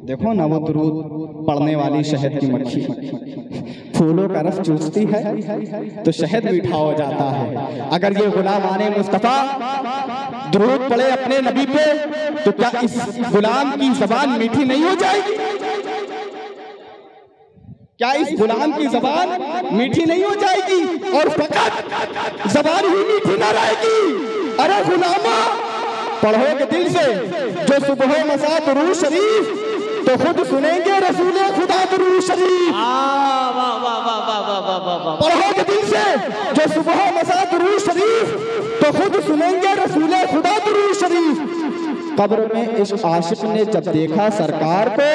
देखो ना वो दुरूद पढ़ने वाली शहद की मक्खी फूलों का रस चूसती है तो शहद मीठा हो जाता है। अगर ये गुलाम आने मुस्तफा दुरूद पढ़े अपने नबी पे तो क्या इस गुलाम की जबान मीठी नहीं हो जाएगी? क्या इस गुलाम की जबान मीठी नहीं हो जाएगी? और फकत जबान ही मीठी ना रहेगी। अरे गुलामा पढ़ोगे दिल से जो सुबह मसा दुरूद शरीफ तो खुद सुनेंगे रसूल खुदा दुरूद शरीफ। पढ़ोगे दिल से जो सुबह मसा दुरूद शरीफ तो खुद सुनेंगे रसूल खुदा दुरूद शरीफ। कब्र में इस आशिक ने जब देखा सरकार को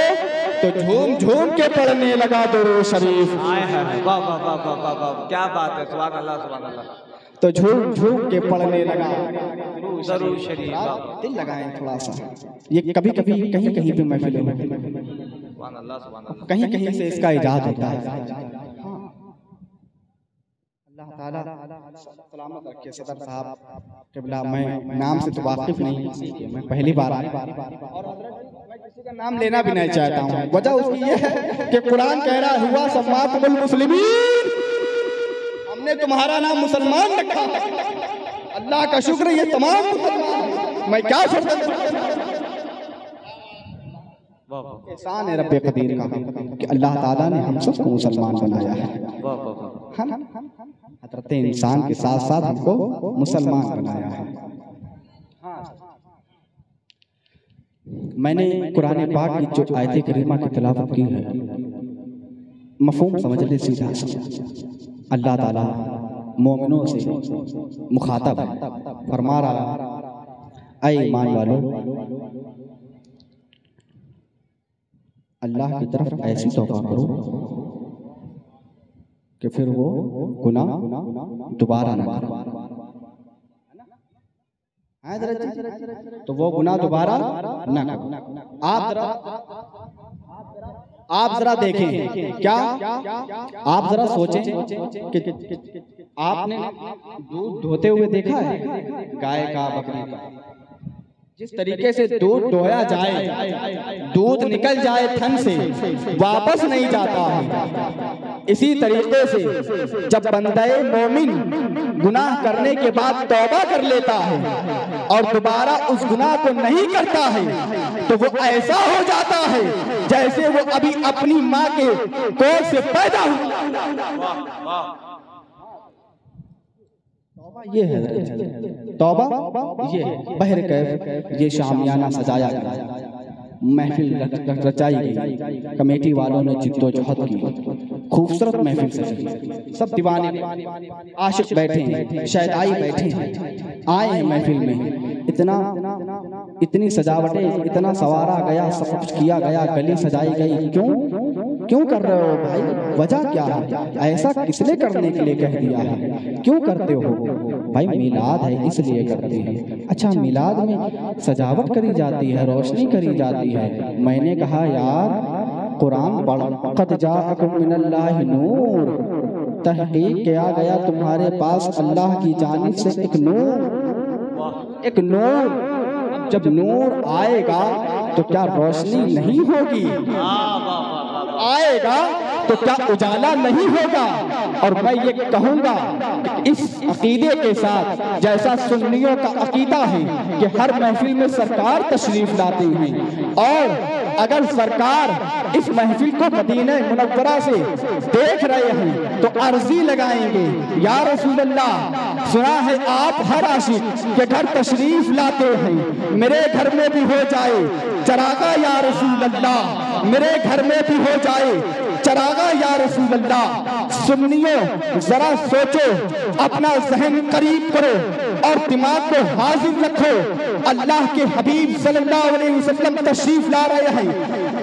तो झूम झूम के पढ़ने लगा दुरूद शरीफ। वाह वाह वाह वाह वाह वाह, क्या बात है, सुभान अल्लाह सुभान अल्लाह। तो झूम झूम के पढ़ने लगा दुरूद शरीफ। दिल लगाएं थोड़ा सा, ये कभी कभी कहीं कहीं पे महफिलों में सुभान अल्लाह सुभान अल्लाह कहीं कहीं से इसका इजाद होता है। अल्लाह ताला सलामत रखे सदर साहब क़िबला। मैं नाम से तो वाकिफ नहीं, मैं पहली बार आया और मैं किसी का नाम लेना भी नहीं चाहता हूँ। वजह उसकी ये है कि कुरान कह रहा हुआ सम्माकुमुल मुस्लिमीन, हमने तुम्हारा नाम मुसलमान रखा। अल्लाह का शुक्र ये तमाम मुसलमान, मैं क्या शर्त एहसान है रब्बे कदीर का कि अल्लाह ताला ने हम सबको मुसलमान बनाया है। हज़रत इंसान के साथ साथ हमको मुसलमान बनाया है। मैंने कुरान पाक की जो आयत करीमा की तिलावत की है, मफ़हूम समझ ले सीधा। अल्लाह ताला मोमिनों से मुखातब फरमा रहा, ऐ ईमान वालों, अल्लाह की तरफ ऐसी तौबा करो कि फिर वो गुनाह दोबारा न करो। तो वो गुनाह दोबारा न करो। आप जरा देखें, क्या आप जरा सोचें कि आपने दूध धोते हुए देखा है गाय का, बकरी का? जिस तरीके से दूध धोया जाए, दूध निकल जाए थन से वापस नहीं जाता है, इसी तरीके से जब बंदे मोमिन गुनाह करने के बाद तौबा कर लेता है और दोबारा उस गुनाह को नहीं करता है तो वो ऐसा हो जाता है जैसे वो अभी अपनी माँ के कोख से पैदा हुआ। ये है तौबा, ये बहर कैफ, ये शामियाना सजाया गया, महफिल रचाई गई, कमेटी वालों ने जिद्दोजहद की, खूबसूरत महफिल सजी, सब दीवाने आशिक बैठे हैं, शहदाई बैठे हैं, आए हैं महफिल में। इतनी सजावटें, इतना सवारा गया, सब कुछ किया गया, गली सजाई गई। क्यों कर रहे हो भाई? वजह क्या है? ऐसा किसने करने के लिए कह दिया है? क्यों करते हो भाई? मिलाद है इसलिए करते हैं। अच्छा, मिलाद में सजावट करी जाती है, रोशनी करी जाती है। मैंने कहा यार कुरान पढ़, क़द जाअकुम मिनल्लाहि नूर, तहक़ीक़ किया गया तुम्हारे पास अल्लाह की जानिब से एक नूर, एक नूर। जब नूर आएगा तो क्या रोशनी नहीं होगी? आएगा तो क्या उजाला नहीं होगा? और मैं ये कहूँगा कि इस अकीदे के साथ, जैसा सुन्नियों का अकीदा है कि हर महफिल में सरकार तशरीफ लाती है, और अगर सरकार इस महफिल को मदीना मुनव्वरा से देख रहे हैं तो अर्जी लगाएंगे, या रसूल अल्लाह, सुना है आप हर आशिक के घर तशरीफ लाते हैं, मेरे घर में भी हो जाए चरागा या रसूल अल्लाह, मेरे घर में भी हो जाए चरागा या रसूल अल्लाह। सुन्नियों जरा सोचो, अपना जहन करीब करो और दिमाग को हाजिर रखो। अल्लाह के हबीब सल्लल्लाहु अलैहि वसल्लम तशरीफ ला रहे हैं,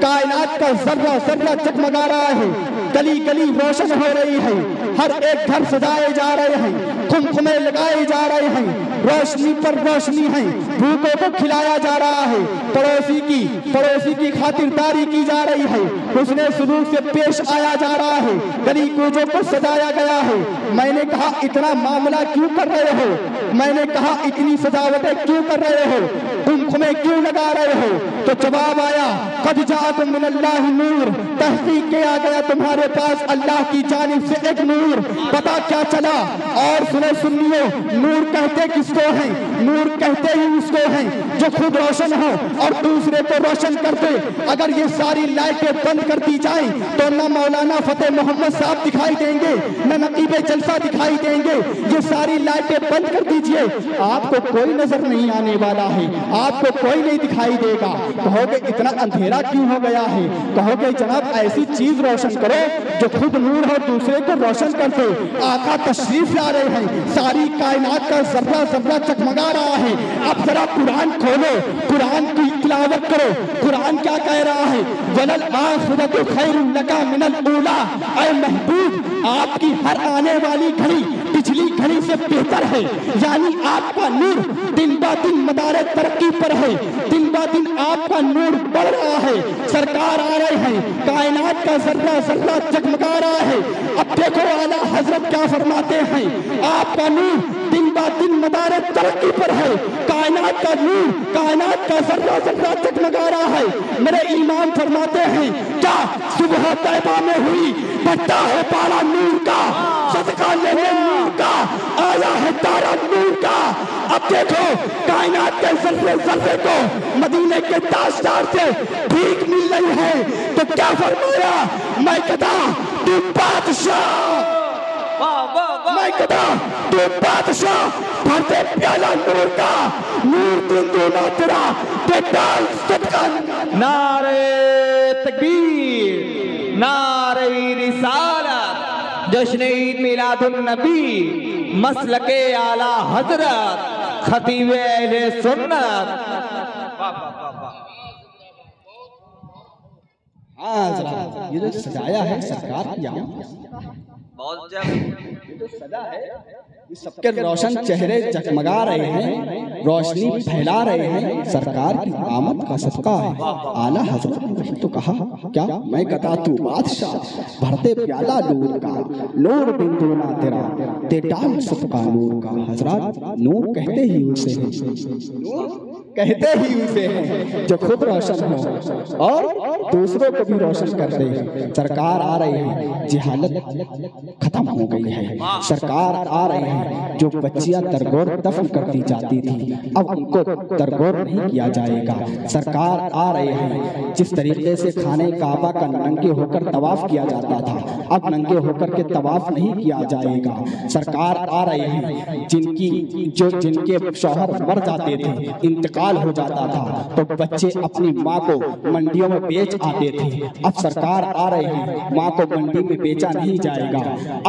कायनात का जर्रा जर्रा जगमगा रहा है, गली गली रोशन हो रही है, हर एक घर सजाए जा रहे हैं, खुमखुमे लगाए जा रहे हैं, रोशनी पर रोशनी है, भूखों को खिलाया जा रहा है, पड़ोसी की खातिरदारी की जा रही है, हुस्ने सुलूक से पेश आया जा रहा है, गली कूचे बच्चों को सजाया गया है। मैंने कहा इतना मामला क्यों कर रहे हो, मैंने कहा इतनी सजावटें क्यों कर रहे हो, कुमकुमे क्यों लगा रहे हो? तो जवाब आया कद जाअकुम मिनल्लाहि नूर, तहकीक के आ गया तुम्हारे पास अल्लाह की जानिब से एक नूर। पता क्या चला? और सुनियो, नूर कहते किसको हैं? नूर कहते ही उसको हैं जो खुद रोशन हो और दूसरे को रोशन करते। अगर ये सारी लाइटें बंद कर दी जाएं तो न मौलाना फतेह मोहम्मद साहब दिखाई देंगे, न नकीबे जलसा दिखाई देंगे। ये सारी लाइटें बंद कर दीजिए, आपको कोई नजर नहीं आने वाला है, आपको कोई नहीं दिखाई देगा। कहोगे इतना अंधेरा क्यों हो गया है? कहोगे जनाब ऐसी चीज रोशन करो जो खुद नूर हो दूसरे को रोशन करते। आका तशरीफ ला रहे हैं, सारी कायनात का जर्रा जर्रा चकमगा रहा है। अब जरा कुरान खोलो, कुरान की तिलावत करो। कुरान क्या कह रहा है? वलल आखिरतु खैरुन लका मिनल ऊला। ऐ महबूब, आपकी हर आने वाली घड़ी पिछली घड़ी से बेहतर है। यानी आपका नूर दिन ब दिन मदारे तरक्की पर है, दिन ब दिन आपका नूर बढ़ रहा है। सरकार आ रहे हैं, कायनात का जर्रा जर्रा चकमगा रहा है। अब देखो आला हजरत क्या फरमाते हैं, आपका नूर दिन ब दिन मदारे तरक्की पर है। कायनात का नूर, कायनात का जर्रा जर्रा चकमगा रहा है। मेरे इमाम फरमाते हैं क्या सुबह तैबा में हुई बढ़ता है पारा नूर का, सदका लेने नूर का, आया है तारा नूर का। अब देखो कायनात के जर्रे जर्रे को मदीने के ताजदार से भीख मिल रही है। तो क्या फरमाया? मैं कहता तू बादशाह, मैं कहता तू बादशाह, भरते प्याला नूर का, नूर दूना तेरा बेटाल सदका। नारे तकबीर, नारे रिसालत, जश्न ईद मिलादुन नबी, मसलके आला हजरत, खतीबे अहले सुन्नत। हाँ जरा ये जो सजाया है सरकार की बहुत जब ये जो सजा है, ये सबके रोशन चेहरे जगमगा रहे हैं, रोशनी फैला रहे हैं। सरकार की आमद का सदका है। आला हजरत ने वही तो कहा, क्या मैं कहता तू बादशाह, भरते प्याला नूर का, नूर बिंदु ना तेरा, तेटाल सदका नूर का। हजरत नूर कहते ही उसे है, नूर कहते ही उसे है जो खुद रोशन हो और दूसरों को भी रोशन कर दे। सरकार आ रही है, जिहालत खत्म हो गई है। सरकार आ रही है, जो बच्चियां दरगोर दफन कर दी जाती थी अब उनको दरगोर नहीं किया जाएगा। सरकार आ रही है, जिस तरीके से खाने काबा का नंगे होकर तवाफ किया जाता था अब नंगे होकर के तवाफ नहीं किया जाएगा। सरकार आ रही है, जिनके शौहर मर जाते थे, इंतकाल हो जाता था तो बच्चे अपनी माँ को मंडियों में बेच आते थे। अब सरकार आ रही है, माँ को मंडी में बेचा नहीं जाएगा।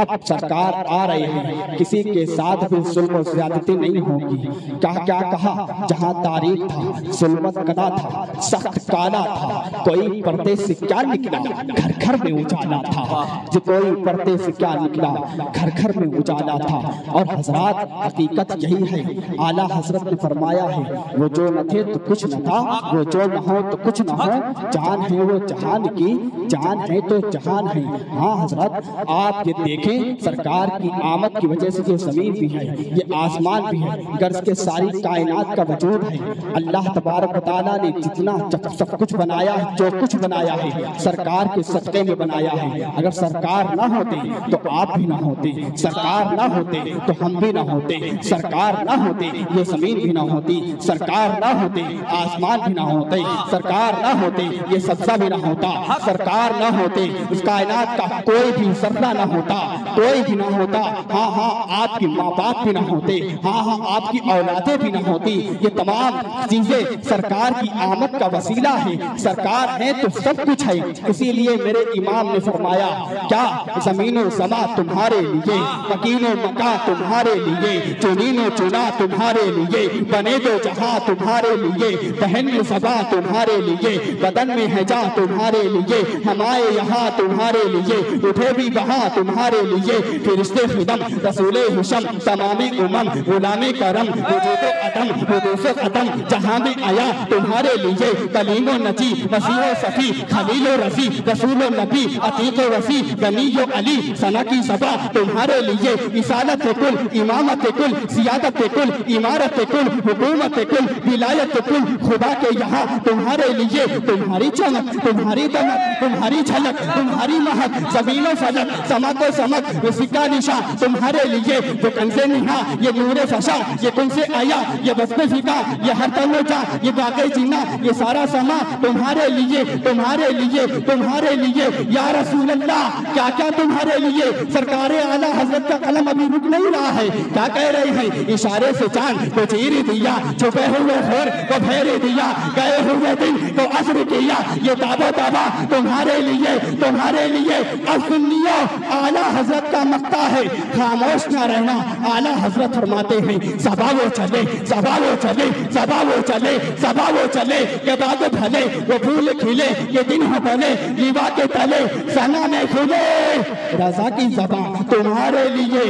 अब सरकार आ रही है, किसी के साथ भी जुल्म और ज्यादती नहीं होगी। क्या क्या कहा? जहाँ तारीख था, जुल्मत कदा था, सख्त काला था, कोई पर्दे से क्या निकला, घर घर में उजाला था। जो कोई पर्दे से क्या निकला, घर घर में उजाला था। और हजरात हकीकत यही है, आला हजरत ने फरमाया है, वो जो न थे तो कुछ न था, वो जो न हो तो कुछ न हो, जान है वो जहान की, जान है तो जहान है। हाँ हजरत, आप ये देखें, सरकार की आमद की वजह से ये जमीन भी है, ये आसमान भी है, गर्ज के सारी कायनात का वजूद है। अल्लाह तबारक व तआला ने जितना सब कुछ बनाया है, जो कुछ बनाया है, सरकार के सदक़े में बनाया है। अगर सरकार ना होते तो आप भी ना होते, सरकार ना होते तो हम भी ना होते, सरकार ना होते ये जमीन भी ना होती, सरकार ना होते आसमान भी ना होते, सरकार ना होते ये सब्जा भी ना होता, सरकार ना होते इस कायनात का कोई भी जर्रा ना होता, कोई भी ना होता। हाँ हाँ, आपकी माँ बाप भी ना होते, हाँ हाँ, आपकी औलादे भी ना होती। ये तमाम चीजें सरकार की आमद का वसीला है। सरकार है तो सब कुछ है। इसीलिए मेरे इमाम ने फरमाया, क्या जमीनो समा तुम्हारे लिए, मकीनो मका तुम्हारे लिए, चुनीनो चुना तुम्हारे लिए, बने दो जहां तुम्हारे लिए, बहन में सभा तुम्हारे लिए, बदन में है जा तुम्हारे लिए, हम आए यहाँ तुम्हारे लिए, उठे भी वहाँ तुम्हारे लिए। फिरिश्ते खिदम रसूले हुशम तमामी उमम गुलामी करम वजूदो अदम वजूसो अदम जहाँ भी आया तुम्हारे लिए। कलीमो नजी मसीहो सफी खलीलो रफी रसूलो नबी अतीको वसी गनीयो अली सना की सभा तुम्हारे लिए। इसालत कुल इमामत कुल सियादत कुल इमारत कुल हुकूमत कुल विलायत कुल खुदा के यहाँ तुम्हारे लिए। तुम्हारी चमक तुम्हारी दमक तुम्हारी झलक तुम्हारी महक ज़मीनो फलक समा को समक सिक्का निशा तुम्हारे लिए। जो कंसे निहा ये नूरे फशा ये कुन से आया ये बसपे फिका ये हर तनो जा ये बाक़े जीना ये सारा समा तुम्हारे लिए तुम्हारे लिए तुम्हारे लिए। या रसूल अल्लाह क्या क्या तुम्हारे लिए। सरकार आला हजरत का कलम अभी रुक नहीं रहा है। क्या कह रहे हैं। इशारे से चांद को चीर दिया छुपे हुए खोर को फेर दिया गए हुए दिन को असर किया ये दाबो दाबा तुम्हारे लिए तुम्हारे लिए। अब सुनियो आला हजरत का मक्ता है खामोश ना रहना। आला हजरत फरमाते हैं सभा वो चले सभा वो चले सभा वो चले सभा वो चले के बाद भले वो फूल खिले ये दिन हो भले लीवा के तले सना में खुले रजा की ज़बां तुम्हारे लिए।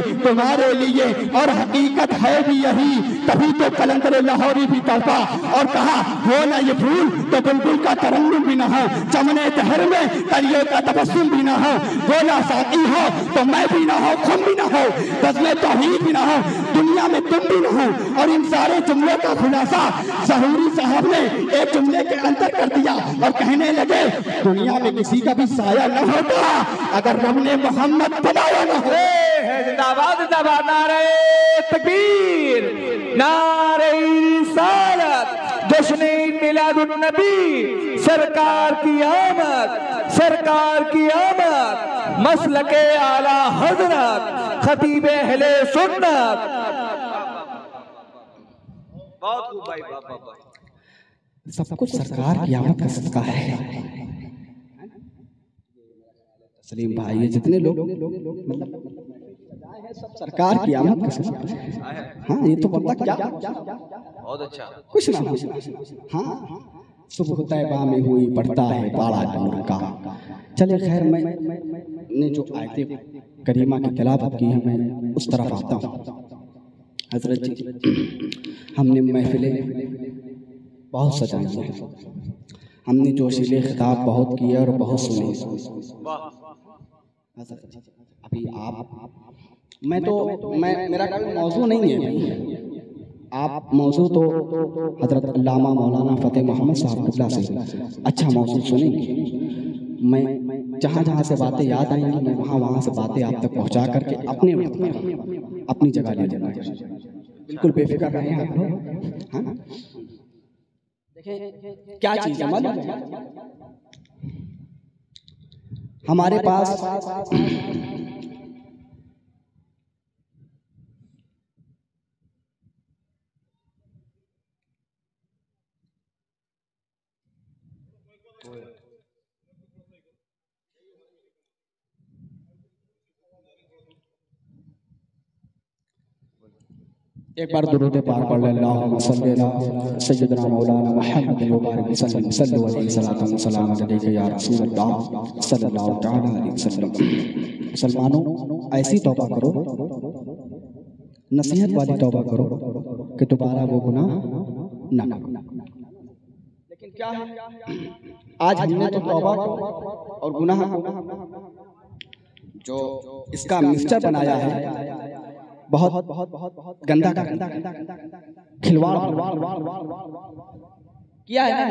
और हकीकत है भी यही तभी तो कलंदर लाहौरी भी तड़पा और कहा हो ना ये फूल तो बुलबुल का तरन्नुम भी ना हो चमने दहर में तलियों का तबस्सुम भी ना हो। बोला साकी हो तो मैं भी ना हो खुम भी ना हो बज़्म तौहीद भी ना हो दुनिया में तुम भी ना हो। और इन सारे जुमलों का खुलासा ज़हूरी साहब ने एक जुमले के अंदर कर दिया और कहने लगे दुनिया में किसी का भी साया न होता अगर रब ने मोहम्मद बनाया न हो। जिंदाबाद जिंदाबाद नारे तकबीर नारे रिसालत जश्न मिलादुन नबी सरकार की आमद मसलके आला हजरत खतीब अहले सुन्नत। बहुत खूब भाई बाबा। सब कुछ सरकार की आमद का सदका है। सलीम भाई ये जितने लोग मतलब सब सरकार की आमद का सदका। हाँ ये तो पता क्या बहुत अच्छा कुछ ना हाँ सुबह तैबा में हुई पड़ता है पाड़ा नूर का। चले खैर मैंने जो आयतें करीमा की तिलावत की है मैं उस तरफ आता हूँ। हजरत जी हमने महफिलें बहुत सजाई हैं हमने जोशीले खिताब बहुत किए और बहुत सुने। अभी मैं मेरा कोई मौजू नहीं है आप मौजू तो हजरत अल्लामा मौलाना फ़तेह मोहम्मद साहब से अच्छा मौजू सुनेंगे। मैं जहाँ जहाँ से बातें याद आएंगी मैं वहाँ से बातें आप तक पहुँचा करके अपने अपनी जगह ले जाना। बिल्कुल बेफिक्र रहें आप लोग। हाँ देखिए क्या चीज़ है मालूम हमारे पास एक बार दुरूद पाक पढ़ ले अल्लाहुम्मा सल्ली अला सय्यिदना मौलाना मुहम्मद मुबारक वसल्लम सल्लल्लाहु अलैहि वसल्लम अलैका या रसूलल्लाह सल्लल्लाहु तआला अलैहि वसल्लम। मुसलमानों ऐसी तौबा करो नसीहत वाली तौबा करो कि दोबारा वो गुनाह न करो। लेकिन क्या है आज हमने तो तौबा और गुनाह जो इसका मिक्सचर बनाया है बहुत गंदा खिलवाड़ किया है ना।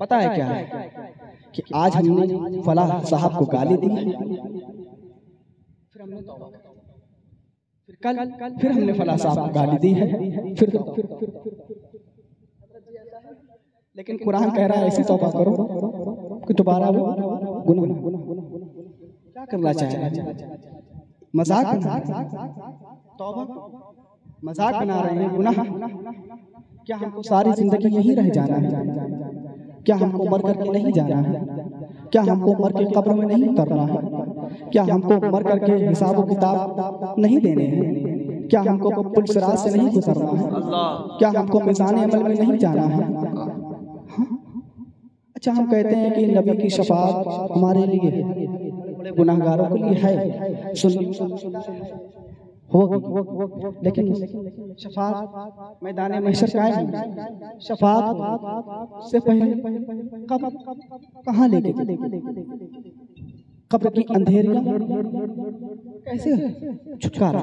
पता है क्या है कि आज हमने फलाह साहब को गाली दी फिर हमने फलाह साहब को गाली दी है फिर लेकिन कुरान कह रहा है ऐसी तौबा करो कि दोबारा वो गुनाह क्या करना चाहे मजाक तौबा मजाक बना रहे हैं गुनाह। क्या हमको सारी जिंदगी यहीं रह जाना है? क्या हमको मर करके नहीं जाना है? क्या हमको मर के कब्र में नहीं उतरना है? क्या हमको मर करके हिसाब किताब नहीं देने हैं? क्या हमको पुलिस राज से नहीं गुजरना है? क्या हमको मिज़ान अमल में नहीं जाना है? अच्छा, हम कहते हैं कि नबी की शफाअत हमारे लिए है, बड़े गुनाहगारों के लिए है, होगी, लेकिन शफाअत मैदान महशर कायम है। शफाअत से पहले कब कहाँ लेके कब्र की अंधेरियां कैसे छुटकारा।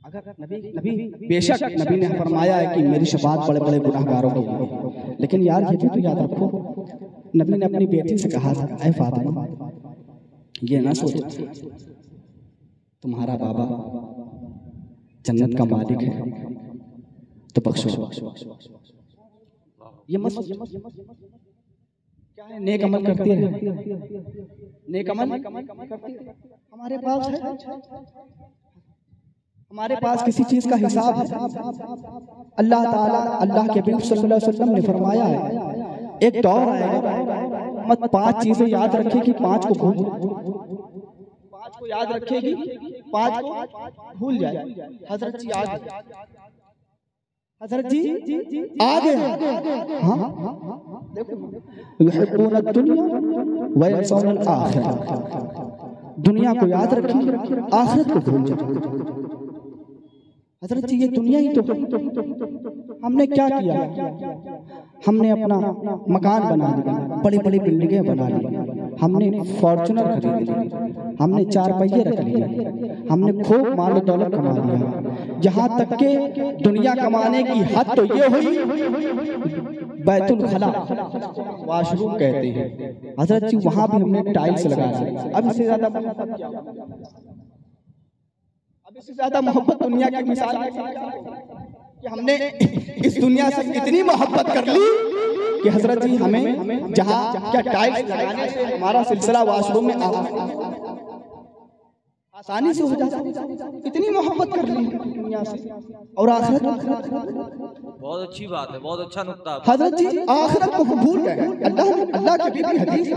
अगर नबी बेशक नबी ने फरमाया है कि मेरी शफाअत बड़े बड़े गुनाहगारों के लिए, लेकिन यार ये भी तो याद रखो, नबी ने अपनी बेटी से कहा था, ऐ फातिमा, ये ना सोच तुम्हारा बाबा जन्नत का मालिक है तो बख्शो, ये मत क्या है, नेक अमल करती रहे, नेक अमल करती रहे। हमारे पास है, हमारे पास किसी चीज का हिसाब है। अल्लाह ताला, अल्लाह के नबी सल्लल्लाहु अलैहि वसल्लम ने फरमाया है, एक दौर आएगा, मत 5 चीजें याद रखेगी, 5 को भूल, 5 को याद रखेगी, 5 को भूल जाए। हजरत जी आ गए, हजरत जी आ गए। हाँ, युहिब्बून दुनिया व यंसौन आखिरह, दुनिया को याद रखेंगे, आखिरत को भूल जाए। हजरत जी ये दुनिया ही तो, हमने क्या किया, हमने अपना मकान बना लिया, बड़ी बड़ी बिल्डिंगें बना ली, हमने फॉर्च्यूनर खरीद ली, हमने 4 पहिए रख लिए, हमने खूब माल दौलत कमा लिया, यहाँ तक के दुनिया कमाने की हद तो ये हुई बैतुल खला, वाशरूम कहते हैं। हजरत जी वहाँ भी हमने टाइल्स लगा दी। अब इससे ज्यादा मोहब्बत दुनिया की मिसाल है कि हमने इस दुनिया से इतनी मोहब्बत कर ली कि हजरत जी हमें जहाँ क्या टाइल्स लगाने से हमारा सिलसिला वॉशरूम में आसानी से हो जाता, इतनी मोहब्बत कर ली दुनिया से। और आखिरत, बहुत अच्छी बात है, बहुत अच्छा नुक्ता। हजरत जी आखिरत को भूल गए। अल्लाह की बीबी हदीस,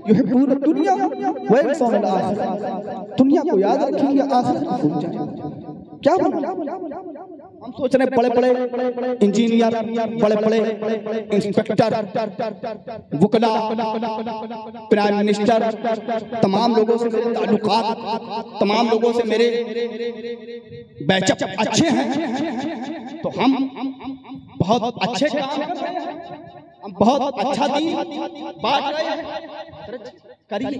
युहिब्बून दुनिया व यंसौन आखिरह, दुनिया को याद रखेंगे, आखिरत को भूल जाएंगे। क्या बना, हम सोच रहे बड़े बड़े इंजीनियर, बड़े बड़े इंस्पेक्टर, वकला, प्राइम मिनिस्टर, तमाम लोगों से मेरे ताल्लुकात, तमाम लोगों से मेरे बैचअप अच्छे हैं, तो हम बहुत अच्छे काम कर रहे हैं, हम बहुत अच्छा दीन बांट रहे हैं, करिए,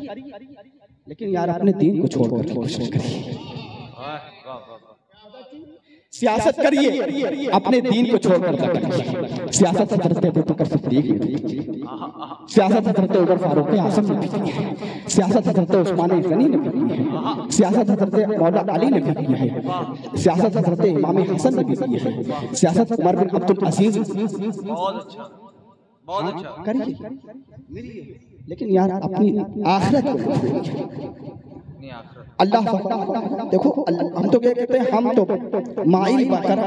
लेकिन यार अपने दीन को छोड़कर कोशिश करिए, सियासत करिए, अपने दीन को छोड़कर करिए। सियासत हज़रत अबू बकर सिद्दीक ने की है, सियासत हज़रत उमर फारूक आज़म ने की है, सियासत हज़रत उस्मान गनी ने की है, सियासत हज़रत मौला अली ने की है, सियासत हज़रत इमाम हसन ने की है, सियासत उमर बिन अब्दुल अजीज। बहुत अच्छा करिए, लेकिन यार अपनी आखिरत को, अल्लाह देखो, हम तो क्या कहते हैं, हम तो माइल बकर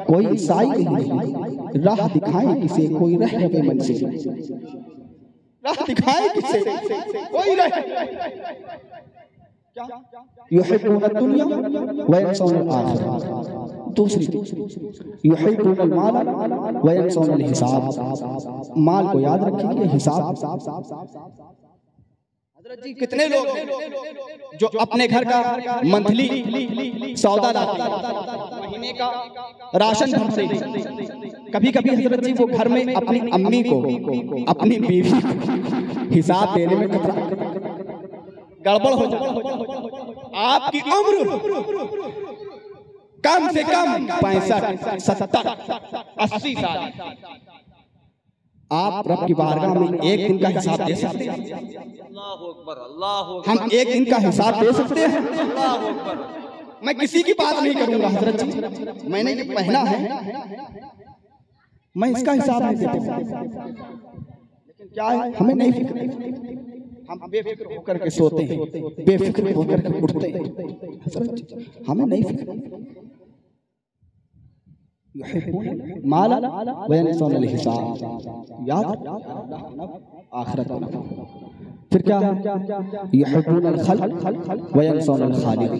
कोई साई नहीं, राह दिखाए किसे कोई रह मंजिल, राह दिखाए किसे कोई रह, युहिब्बून दुनिया व यंसौन आखिरह। दूसरी, युहिब्बून माल व यंसौन हिसाब, माल को याद रखेंगे, हिसाब। जी कितने लोग हैं जो अपने घर का मंथली सौदा लाते हैं, महीने का राशन भरते हैं, कभी कभी हजरत जी वो घर में अपनी अम्मी को, अपनी बीवी को हिसाब देने में गड़बड़ हो जाती। आपकी उम्र कम से कम 65, 70, 80 साल, आप रब की बारगाह में एक दिन का हिसाब दे सकते हैं? हम एक दिन का हिसाब दे सकते हैं? मैं किसी की बात नहीं करूंगा हजरत जी, मैंने ये पहना है, मैं इसका हिसाब नहीं देता, लेकिन क्या है हमें नहीं फिक्र, हम बेफिक्र होकर के सोते हैं, बेफिक्र होकर के उठते हैं, हमें नहीं फिक्र। माल व यंसौन हिसाब, याद आखिरत। फिर क्या है, युहिब्बून खल्क़ व यंसौन खालिक़,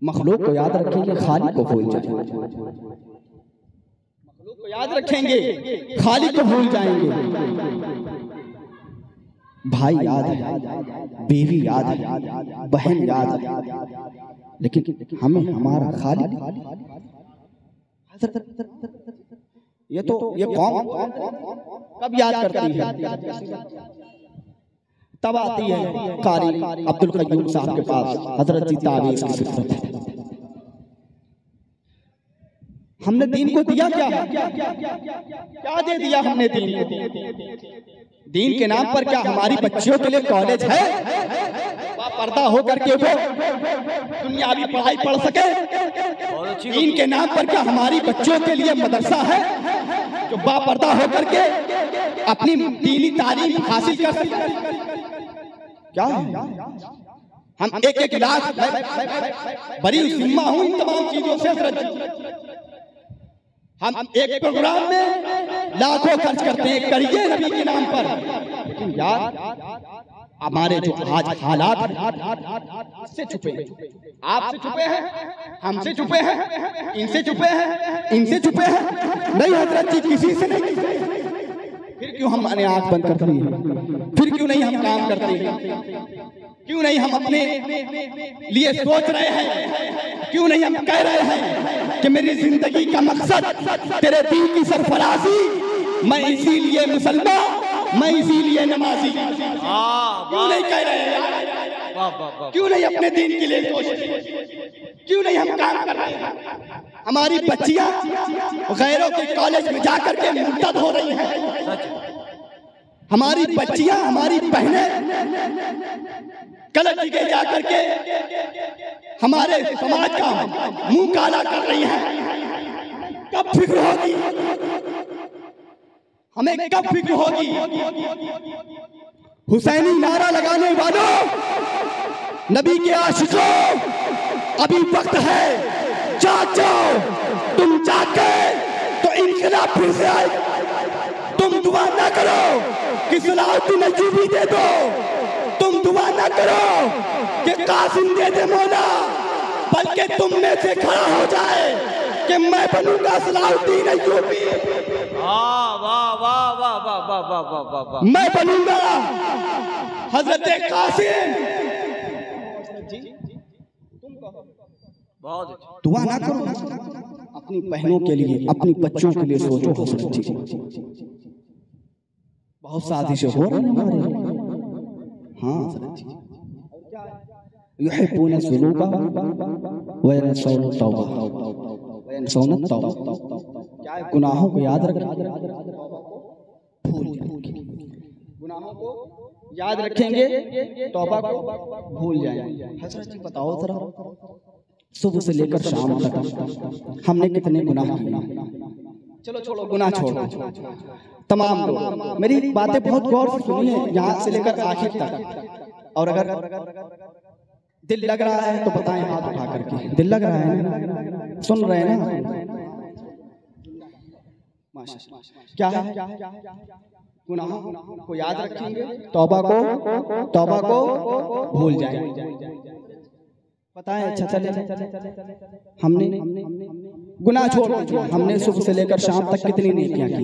मखलूक को याद रखेंगे, खालिक को भूल जाएंगे। को याद रखेंगे, खालिक को भूल जाएंगे। भाई याद है, बीवी याद है, बहन याद है, लेकिन हमें हमारा खालिक ये कौन कब याद करती है? तब आती है कारी अब्दुल कय्यूम साहब के पास, हजरत जी तावीज़ की सिफत है। हमने दीन को दिया क्या दे दिया हमने दीन को? दीन के नाम पर क्या हमारी बच्चियों के लिए कॉलेज है? पर्दा हो करके वो दुनियावी पढ़ाई पढ़ सके? दीन के नाम पर क्या हमारी बच्चों के लिए मदरसा है जो बापर्दा हो करके अपनी दीनी तालीम हासिल कर सके? क्या है? हम एक लाख बड़ी जिम्मा हूं इन तमाम चीजों से। हम एक प्रोग्राम में लाखों खर्च करते हैं, करिए नबी के नाम पर, लेकिन यार हमारे जो आज हालात से छुपे, आपसे छुपे हैं, हमसे छुपे हैं, इनसे छुपे हैं, इनसे छुपे हैं। नहीं हजरत जी, किसी से नहीं। फिर क्यों हमने आंख बंद कर दी है? फिर क्यों नहीं हम काम करते हैं? क्यों नहीं हम अपने लिए सोच रहे हैं? क्यों नहीं हम कह रहे हैं कि मेरी जिंदगी का मकसद तेरे दीन की सरफराजी, मैं इसीलिए मुसलमान, मैं इसीलिए नमाजी? क्यों नहीं कह रहे हैं? क्यों नहीं अपने दीन के लिए सोच रहे हैं? क्यों नहीं हम काम कर रहे हैं? हमारी बच्चियां गैरों के कॉलेज में जाकर के मुर्तद हो रही हैं। हमारी बच्चियां, हमारी बहनें गलत जगह जाकर के हमारे समाज का मुंह काला कर रही हैं। कब फिक्र होगी हमें? कब फिक्र होगी? हुसैनी नारा लगाने वालों, नबी के आशिकों, अभी वक्त है, जाग जाओ। तुम जागे तो इनकलाब फिर से आएगा। तुम दुआ ना करो कि सलाहुद्दीन अय्यूबी दे दो, तुम दुआ ना करो कि कासिम दे दे मौला, बल्कि तुम में से खड़ा हो जाए कि मैं बनूंगा सलाहुद्दीन अय्यूबी। वाह वाह वाह वाह वाह वाह वाह वाह वाह वाह। मैं बनूंगा हजरत कासिम। बहुत अच्छा। दुआ ना करो, अपनी बहनों के लिए, अपनी बच्चों के लिए सोचो हजरत जी। बहुत साजिशें हो रही हैं हमारे। हाँ हजरत जी, युहिब्बून ज़ुनूबा व यनसौन तौबा व यनसौन तौबा। क्या है? गुनाहों को याद रखेंगे, गुनाहों को याद रखेंगे, तौबा को भूल जाएंगे। हजरत जी बताओ जरा, सुबह से लेकर शाम तक हमने कितने गुनाह किए? चलो छोड़ो, गुनाह छोड़ो, तमाम लोग मेरी बातें बहुत गौर से सुनिए, यहाँ से लेकर आखिर तक। और अगर दिल लग रहा है तो बताएं हाथ उठा करके। दिल लग रहा है ना? सुन रहे हैं ना? माशाअल्लाह। क्या है? गुनाहों को याद रखेंगे, तौबा को भूल जाएंगे। बताएं। अच्छा चले, हमने गुनाह छोड़ दिए। हमने सुबह से लेकर शाम तक कितनी नेकियां की?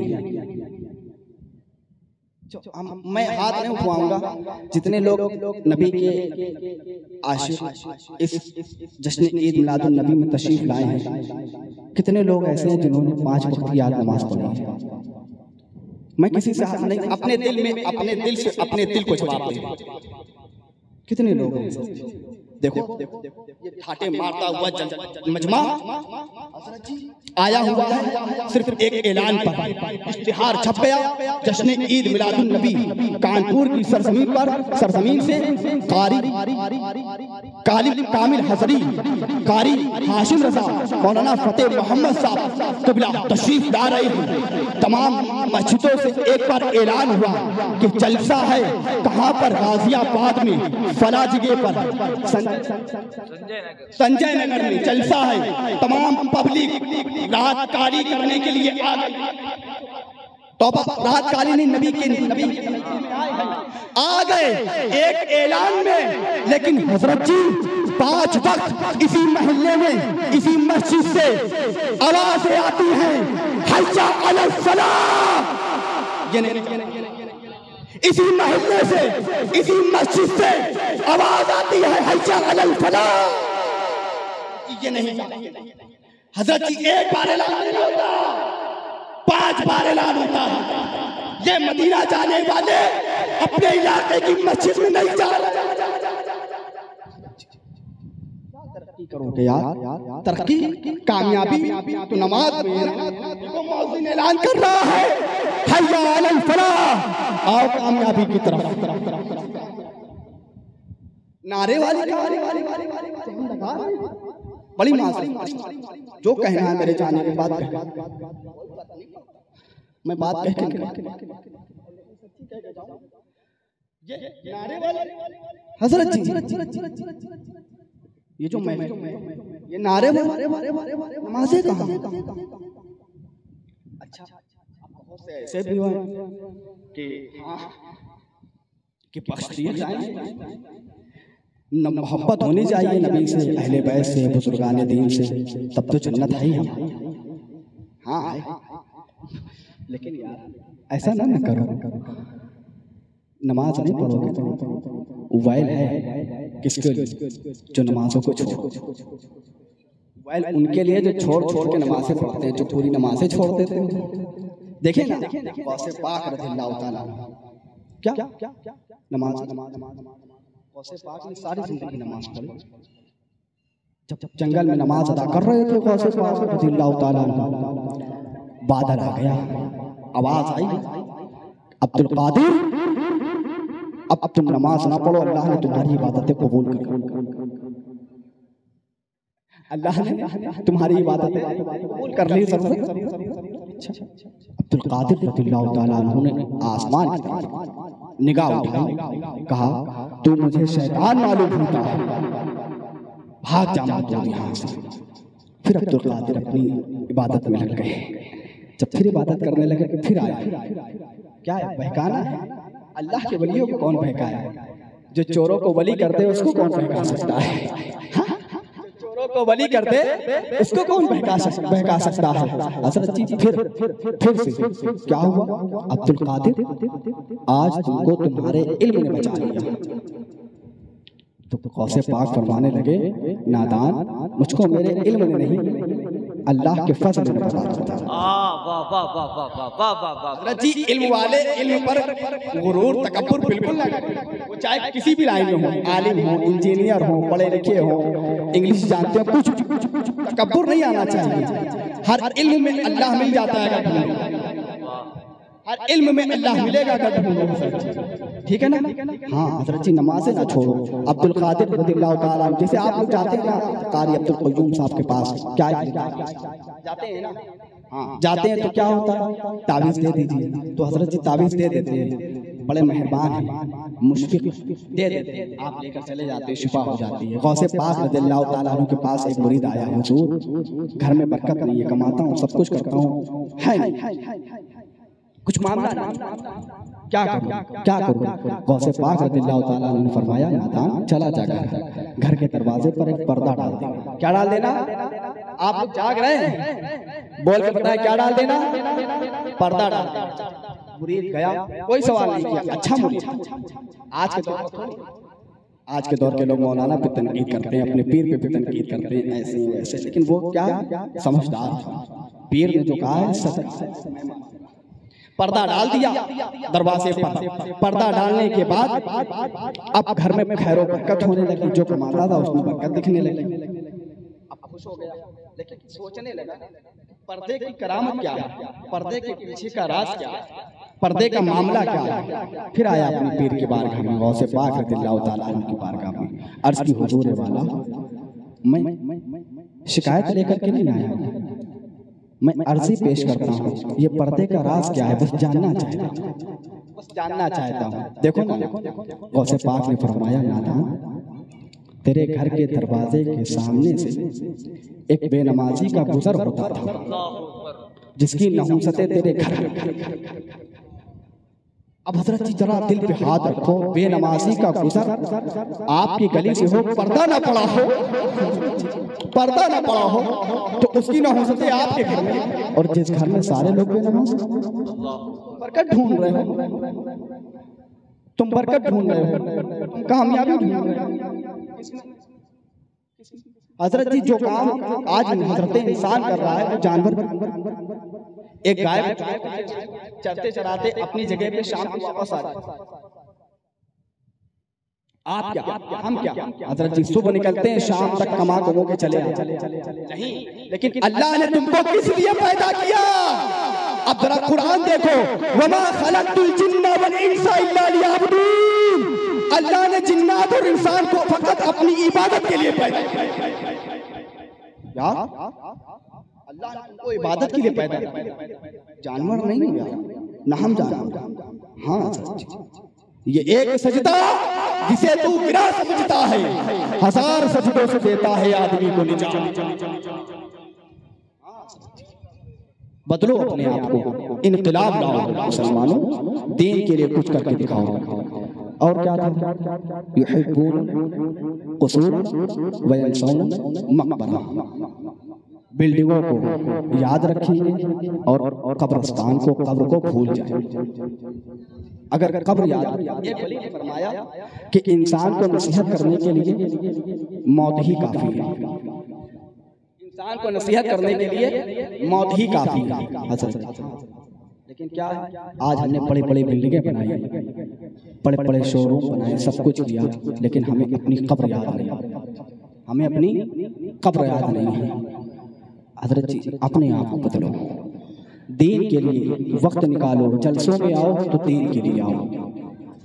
मैं हाथ नहीं उठवाऊंगा जितने लोग नबी के आशिक इस जश्न ईद मिलादुन नबी में तशरीफ लाए हैं। कितने लोग ऐसे हैं जिन्होंने 5 वक्त की याद नमाज पढ़ी है? मैं किसी से हाथ नहीं, अपने दिल में, अपने दिल से अपने दिल को जवाब दे। कितने लोग हैं? देखो ये ठाटे मारता हुआ मजमा आया हुआ है सिर्फ एक ऐलान पर। इश्तिहार छप गया, जश्न ईद मिलादुन नबी कानपुर की सरजमीन से कारी कामिल हजरी, कारी हाशिम रजा, मौलाना फतेह मोहम्मद साहब क़िबला तशरीफ ला रहे हैं। तमाम मस्जिदों से एक बार ऐलान हुआ कि जलसा है कहाँ पर? गाजियाबाद में फला जगह पर, संजय नगर में जलसा है। तमाम पब्लिक रात कारी करने के लिए आ गई। तौबा, रात कारी नहीं, नबी के आ गए एक ऐलान में। लेकिन हजरत जी 5 वक्त इसी मोहल्ले में, इसी मस्जिद से आवाजें आती हैं, हय्या अलल फलाह। ये नहीं, इसी महल्ले से, इसी मस्जिद से आवाज आती है हय्या अलल फलाह। ये नहीं, हजरत जी एक बार ऐलान नहीं होता, 5 बार ऐलान होता है। ये मदीना जाने वाले अपने इलाके की मस्जिद में नहीं जा रहे। तरक्की करोगे यार, तरक्की कामयाबी तो नमाज में है ना। तो मौज़िन ऐलान कर रहा है हय्या अलल फलाह, आओ कामयाबी की तरफ। नारे वाली बड़ी माजरी, जो कहना है मेरे जाने के बाद मैं बात कह के हजरत जी, ये जो मैं ये नारे नमाज़ें कहाँ? अच्छा, ऐसे भी हुआ कि बख्श दिए जाएं, मोहब्बत होनी चाहिए नबी से, अहले बैत से, बुजुर्गान दीन से, तब तो जन्नत है ही हम। हाँ है, लेकिन यार ऐसा ना करो, नमाज नहीं पढ़ोगे तो वैल है किसके लिए? जो नमाजों को छोड़, वैल उनके लिए जो छोड़ के नमाजें पढ़ते हैं, जो पूरी नमाजें छोड़ देते हैं। देखें ना, गौसे पाक रज़ियल्लाहु ताला क्या नमाज, गौसे पाक ने सारी जिंदगी नमाज पढ़ी। जब जंगल में नमाज अदा कर रहे थे गौसे पाक रज़ियल्लाहु ताला, बादल आ गया, आवाज आई, अब्दुल कादिर अब तुम नमाज ना पढ़ो, अल्लाह ने तुम्हारी इबादतें कबूल कर ली। अल्लाह ने तुम्हारी इबादतें कबूल कर ली। अब्दुल कादिर रज़ियल्लाहु ताला अन्हु ने आसमान की निगाह उठाई, कहा तू मुझे शैतान मालूम होता है, भाग जा मत यहाँ से। फिर अब्दुल कादिर अपनी इबादत में लग गए। जब फिर इबादत करने लगे फिर आया, क्या है बहकाना है? अल्लाह के वलियों को कौन बहकाया? जो चोरों को वली करते उसको कौन बहका सकता है? चोरों को वली करते उसको कौन बहका सकता है? हज़रत जी फिर से क्या हुआ? अब्दुल कादिर आज तुमको तुम्हारे इल्म ने बचा लिया। तो गौसे पाक फरमाने लगे, नादान, मुझको मेरे इल्म ने नहीं अल्लाह के फज़ल ने बता दिया। हज़रत जी इल्म वाले इल्म पर गुरूर तकब्बुर बिल्कुल ना करें। वो चाहे किसी भी लाइन में हो, आलिम हो, इंजीनियर हो, पढ़े लिखे हो, इंग्लिश जानते हो, कुछ तकब्बुर नहीं आना चाहिए। हर इल्म में अल्लाह मिल जाता है अगर ढूंढो, हर इल्म में अल्लाह मिलेगा अगर ढूंढो। ठीक है ना? हाँ हज़रत जी नमाज़ें ना छोड़ो। अब्दुल कादिर रज़ियल्लाहु ताला जैसे आप लोग जाते हैं ना कारी अब्दुल क़य्यूम साहब के पास, क्या जाते हैं ना? हाँ जाते हैं तो क्या होता है? तावीज़ दे दीजिए। तो हज़रत जी तावीज़ दे देते हैं, बड़े मेहरबान हैं, मुशफ़िक़ दे देते हैं, आप लेकर चले जाते हैं, शिफा हो जाती है। गौसे पाक रज़ियल्लाहु ताला अन्हु के पास एक मुरीद आया, हुज़ूर घर में बरकत नहीं है, कमाता हूँ, सब कुछ करता हूँ, है कुछ मामला नहीं, क्या करूँ? गौसे पाक रज़ियल्लाहु ताला अन्हु ने फरमाया, नादान चला जा घर के दरवाजे पर एक पर्दा डाल देना। क्या डाल देना? आप लोग जाग रहे हैं, बोल के बताए क्या डाल देना? पर्दा डाल देना। मुरीद गया, कोई सवाल नहीं किया, अच्छा मुरीद। आज के दौर के लोग मौलाना पे तनकीद करते हैं, अपने पीर पे तनकीद करते हैं, ऐसे वैसे, लेकिन वो क्या समझदार पीर ने जो कहा है सच। पर्दा डाल दिया दरवाजे पर। पर्दा डालने के बाद अब घर में खैरो बरकत होने लगी, जो कमाता था उसमें बरकत दिखने लगी। अब खुश हो गया, लेकिन सोचने लगा पर्दे की करामत क्या है, पर्दे के पीछे का राज क्या है, पर्दे का मामला क्या है। फिर आया अपने पीर की बारगाह में, गौसे पाक रज़ियल्लाहु ताला अन्हु की बारगाह में, अर्ज़ की हुजूर वाला मैं शिकायत लेकर के नहीं आया, मैं अर्जी पेश करता हूँ, ये पर्दे का राज क्या है बस जानना चाहता हूँ। देखो ना, गौसे पाक ने फरमाया, नादान तेरे घर के दरवाजे के सामने से एक बेनमाजी का गुजर होता था, जिसकी नहुसतें तेरे घर अब हजरत जी जरा दिल पे हाथ रखो, बेनमाजी का गुजर आपकी गली से हो, पर्दा ना पड़ा हो, पर्दा ना पड़ा हो तो उसकी ना हो सकते आपके घर में, और जिस घर में सारे लोग बेनमाज, बरकत ढूंढ रहे हो तुम, बरकत ढूंढ रहे हो, कामयाबी ढूंढ रहे हो। हजरत जी जो काम आज हजरत इंसान कर रहा है वो जानवर, एक गाय चरते चराते अपनी जगह पे शाम को वापस आ जाए, आप क्या, हम क्या? हजरत जी सुबह निकलते हैं, शाम तक कमा कमो के चले नहीं, लेकिन अल्लाह ने तुमको किस लिए पैदा किया? अब जरा कुरान देखो, वमा खलक़तुल जिन्ना वल इंसा इल्ला लियअबुदून। अल्लाह ने जिन्नात और इंसान को फकत अपनी इबादत के लिए पैदा किया। अल्लाह ने तुमको इबादत के लिए पैदा किया, जानवर नहीं हो यार, ना हम जानवर। हाँ, ये एक सजदा जिसे तू गिरा समझता है, 1000 सजदों से देता है आदमी को निजात। बदलो अपने आप को, इनकलाब लाओ मुसलमानों, दीन के लिए कुछ करके दिखाओ। और क्या था? युहिब्बून क़ुसूर व यंसौन मक़बरा। बिल्डिंगों को याद रखेंगे और कब्रिस्तान को, कब्र को भूल जाएंगे। अगर कब्र याद, एक वली ने फरमाया कि इंसान को नसीहत करने के लिए मौत ही काफी है, इंसान को नसीहत करने के लिए मौत ही काफी है हजरत। लेकिन क्या है, आज हमने बड़ी बड़ी बिल्डिंगें बनाई, बड़े बड़े शोरूम बनाए, सब कुछ किया, लेकिन हमें अपनी कब्र याद नहीं, हमें अपनी कब्र याद नहीं है। हजरत जी अपने आप को बदलो, दीन के लिए वक्त निकालो, जलसों में आओ तो दीन के लिए आओ,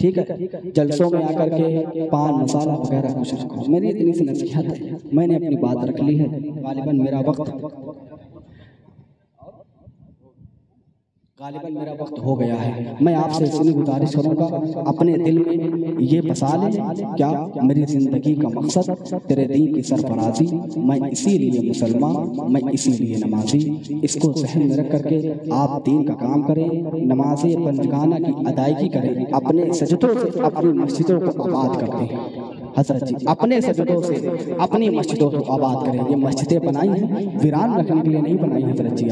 ठीक है? जलसों में आकर के पान मसाला वगैरह कुछ रखो। मेरी इतनी सी नसीहत है, मैंने अपनी बात रख ली है, गालिबन मेरा वक्त हो गया है। मैं आपसे इतनी गुजारिश करूंगा, अपने दिल में ये बसा लें, क्या मेरी जिंदगी का मकसद तेरे दीन की सरफराजी, मैं इसीलिए मुसलमान, मैं इसीलिए नमाजी। इसको जहन में रख करके आप दीन का काम करें, नमाज़े पंजगाना की अदायगी करें, अपने सजदों से अपनी मस्जिदों को आबाद करते हैं। हजरत जी अपने सजदों से अपनी मस्जिदों को आबाद करें। ये मस्जिदें बनाई हैं वीरान रखने के लिए नहीं बनाई हजरत जी।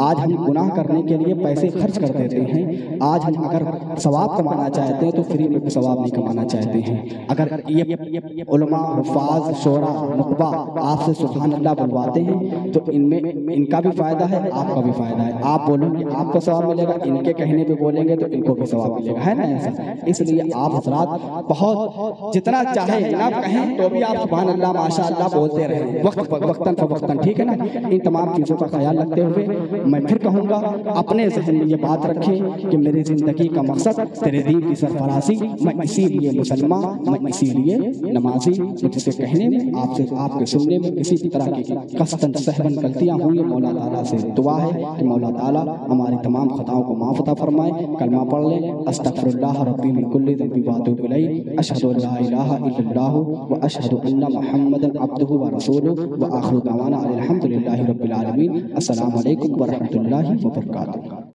आज हम गुनाह करने के लिए पैसे खर्च कर देते हैं। आज हम अगर सवाब कमाना चाहते हैं तो फ्री में सवाब नहीं कमाना चाहते हैं। अगर ये उलमा, हुफ़ाज़, शोरा, नुक़बा आपसे सुभान अल्लाह बुलवाते हैं तो इनमें इनका भी फ़ायदा है, आपका भी फ़ायदा है। आप बोलेंगे आपको सवाब मिलेगा, इनके कहने पे बोलेंगे तो इनको भी सवाब मिलेगा, है ना ऐसा? इसलिए आप हजरात बहुत जितना चाहे ना कहें तो भी आप सुभान अल्लाह माशाअल्लाह बोलते रहें, वक्तन फवक्तन, ठीक है ना? इन तमाम चीज़ों का ख्याल रखते हुए मैं फिर कहूँगा, अपने जहन में ये बात रखें कि मेरी ज़िंदगी का मकसद तेरे दीन की सरफराजी, मैं इसीलिए मुसलमान, मैं इसीलिए नमाजी। मुझसे कहने में, आपसे आपके सुनने में किसी तरह की कस्तन सहवन गलतियाँ हुई, मौला ताला से दुआ है कि मौला ताला हमारी तमाम खताओं को माफ़ अता फरमाए। कलमा पढ़ लें, अस्तगफिरुल्लाह रब्बी मिन कुल्लि ज़ंबि व अतूबु इलैहि, अशहदु अल्ला इलाहा इल्लल्लाहु व अशहदु अन्ना मुहम्मदन अब्दुहु व रसूलुहु व आखिरु दअवाना अनिल हम्दुलिल्लाहि रब्बिल आलमीन। अस्सलामु अलैकुम व रहमतुल्लाहि व बरकातुहू।